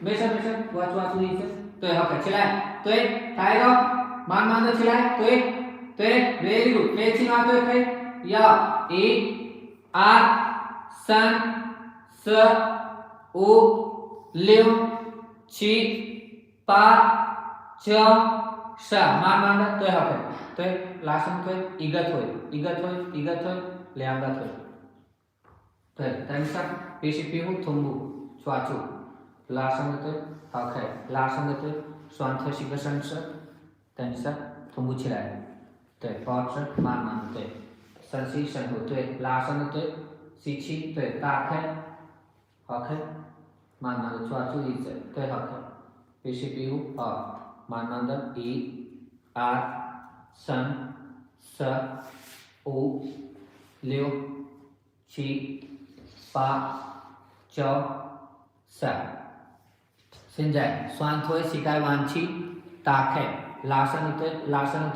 没事没事，我注意一下。对，好，起来，对，抬一个，慢慢的起来，对，对，very good，飞起来，对，可以，1、2、3、4、5、6、7、8、9、10，慢慢的，对，好，可以，对，拉伸腿，一个腿，一个腿，一个腿，两个腿，对，等一下，必须闭目同步，抓住。拉伸的腿，好，可以，拉伸的腿，双腿是一个伸直，等一下，同步起来，对，保持慢慢的对，深吸深呼，对，拉伸的腿，吸气，对，打开，好，可以，慢慢的抓住椅子，对，好，可以，必须闭目，好，慢慢的，1、2、3、4、5、6、7、8、9、10。现在双腿膝盖弯曲，打开，拉伸的腿，拉伸的腿。